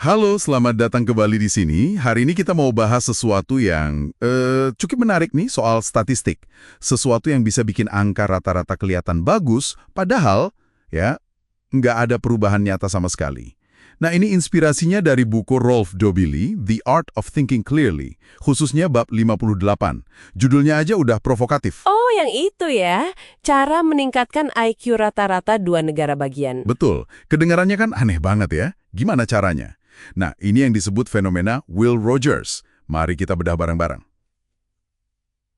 Halo, selamat datang kembali di sini. Hari ini kita mau bahas sesuatu yang cukup menarik nih soal statistik. Sesuatu yang bisa bikin angka rata-rata kelihatan bagus, padahal ya nggak ada perubahan nyata sama sekali. Nah, ini inspirasinya dari buku Rolf Dobili, The Art of Thinking Clearly, khususnya bab 58. Judulnya aja udah provokatif. Oh, yang itu ya. Cara meningkatkan IQ rata-rata dua negara bagian. Betul, kedengarannya kan aneh banget ya. Gimana caranya? Nah, ini yang disebut fenomena Will Rogers. Mari kita bedah bareng-bareng.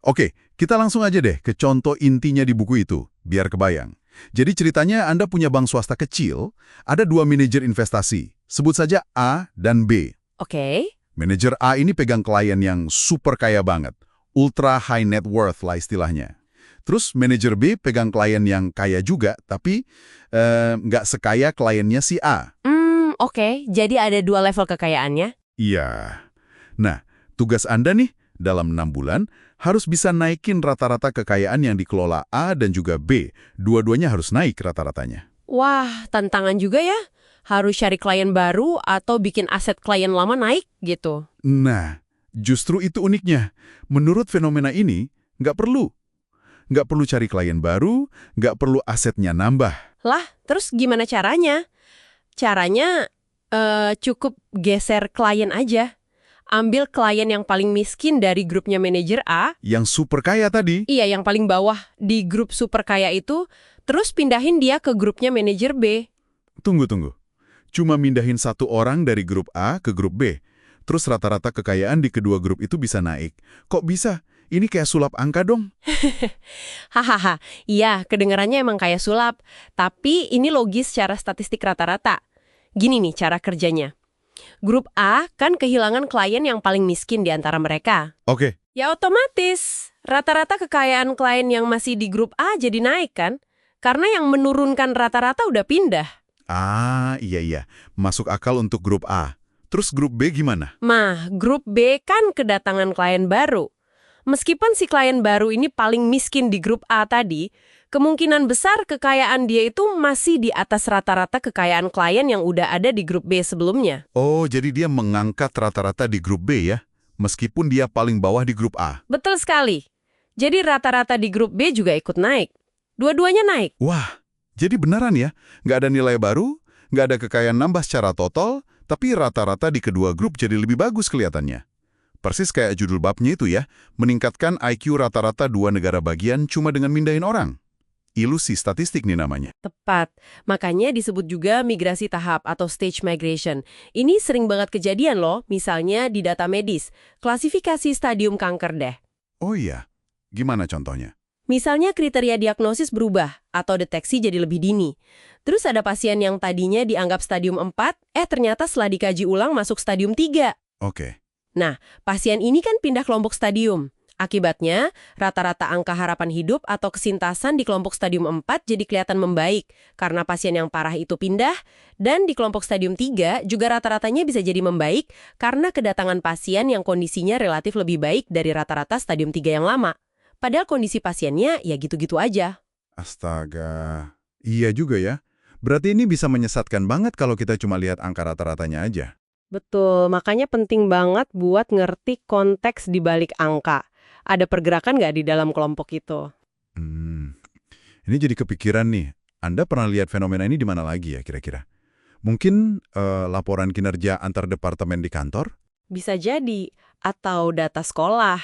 Oke, kita langsung aja deh ke contoh intinya di buku itu, biar kebayang. Jadi ceritanya Anda punya bank swasta kecil, ada dua manajer investasi, sebut saja A dan B. Oke. Manajer A ini pegang klien yang super kaya banget, ultra high net worth lah istilahnya. Terus manajer B pegang klien yang kaya juga, tapi nggak sekaya kliennya si A. Oke. Jadi ada dua level kekayaannya. Iya. Nah, tugas Anda nih, dalam 6 bulan, harus bisa naikin rata-rata kekayaan yang dikelola A dan juga B. Dua-duanya harus naik rata-ratanya. Wah, tantangan juga ya. Harus cari klien baru atau bikin aset klien lama naik gitu. Nah, justru itu uniknya. Menurut fenomena ini, nggak perlu. Nggak perlu cari klien baru, nggak perlu asetnya nambah. Lah, terus gimana caranya? Caranya cukup geser klien aja. Ambil klien yang paling miskin dari grupnya manajer A. Yang super kaya tadi. Iya, yang paling bawah di grup super kaya itu. Terus pindahin dia ke grupnya manajer B. Tunggu. Cuma mindahin satu orang dari grup A ke grup B. Terus rata-rata kekayaan di kedua grup itu bisa naik. Kok bisa? Ini kayak sulap angka dong. Hahaha, iya kedengarannya emang kayak sulap. Tapi ini logis secara statistik rata-rata. Gini nih cara kerjanya. Grup A kan kehilangan klien yang paling miskin di antara mereka. Oke. Ya otomatis, rata-rata kekayaan klien yang masih di grup A jadi naik kan? Karena yang menurunkan rata-rata udah pindah. Ah, iya. Masuk akal untuk grup A. Terus grup B gimana? Nah, grup B kan kedatangan klien baru. Meskipun si klien baru ini paling miskin di grup A tadi, kemungkinan besar kekayaan dia itu masih di atas rata-rata kekayaan klien yang udah ada di grup B sebelumnya. Oh, jadi dia mengangkat rata-rata di grup B ya? Meskipun dia paling bawah di grup A. Betul sekali. Jadi rata-rata di grup B juga ikut naik. Dua-duanya naik. Wah, jadi beneran ya? Nggak ada nilai baru, nggak ada kekayaan nambah secara total, tapi rata-rata di kedua grup jadi lebih bagus kelihatannya. Persis kayak judul babnya itu ya, meningkatkan IQ rata-rata dua negara bagian cuma dengan mindahin orang. Ilusi statistik nih namanya. Tepat. Makanya disebut juga migrasi tahap atau stage migration. Ini sering banget kejadian loh, misalnya di data medis. Klasifikasi stadium kanker deh. Oh iya, gimana contohnya? Misalnya kriteria diagnosis berubah atau deteksi jadi lebih dini. Terus ada pasien yang tadinya dianggap stadium 4, ternyata setelah dikaji ulang masuk stadium 3. Oke. Nah, pasien ini kan pindah kelompok stadium. Akibatnya, rata-rata angka harapan hidup atau kesintasan di kelompok stadium 4 jadi kelihatan membaik karena pasien yang parah itu pindah, dan di kelompok stadium 3 juga rata-ratanya bisa jadi membaik karena kedatangan pasien yang kondisinya relatif lebih baik dari rata-rata stadium 3 yang lama. Padahal kondisi pasiennya ya gitu-gitu aja. Astaga. Iya juga ya. Berarti ini bisa menyesatkan banget kalau kita cuma lihat angka rata-ratanya aja. Betul, makanya penting banget buat ngerti konteks di balik angka. Ada pergerakan nggak di dalam kelompok itu? Ini jadi kepikiran nih. Anda pernah lihat fenomena ini di mana lagi ya kira-kira? Mungkin laporan kinerja antar departemen di kantor? Bisa jadi, atau data sekolah.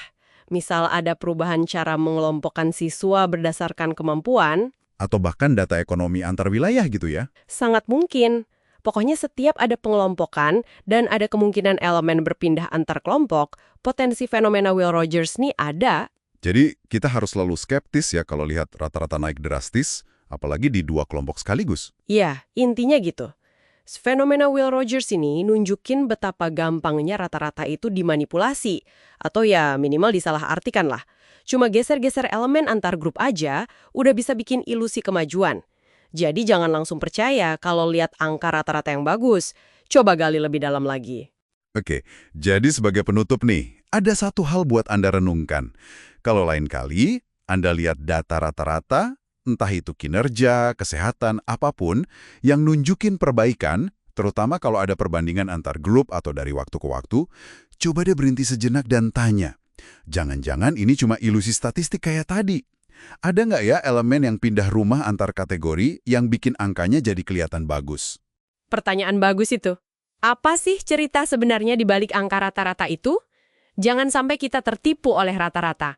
Misal ada perubahan cara mengelompokkan siswa berdasarkan kemampuan, Atau bahkan data ekonomi antar wilayah gitu ya? sangat mungkin. Pokoknya setiap ada pengelompokan dan ada kemungkinan elemen berpindah antar kelompok, potensi fenomena Will Rogers nih ada. Jadi kita harus selalu skeptis ya kalau lihat rata-rata naik drastis, apalagi di dua kelompok sekaligus. Ya, intinya gitu. Fenomena Will Rogers ini nunjukin betapa gampangnya rata-rata itu dimanipulasi. Atau ya minimal disalahartikan lah. Cuma geser-geser elemen antar grup aja udah bisa bikin ilusi kemajuan. Jadi jangan langsung percaya kalau lihat angka rata-rata yang bagus. Coba gali lebih dalam lagi. Oke, jadi sebagai penutup nih, ada satu hal buat Anda renungkan. Kalau lain kali Anda lihat data rata-rata, entah itu kinerja, kesehatan, apapun, yang nunjukin perbaikan, Terutama kalau ada perbandingan antar grup atau dari waktu ke waktu, coba deh berhenti sejenak dan tanya. Jangan-jangan ini cuma ilusi statistik kayak tadi. Ada nggak ya elemen yang pindah rumah antar kategori yang bikin angkanya jadi kelihatan bagus? Pertanyaan bagus itu. Apa sih cerita sebenarnya di balik angka rata-rata itu? Jangan sampai kita tertipu oleh rata-rata.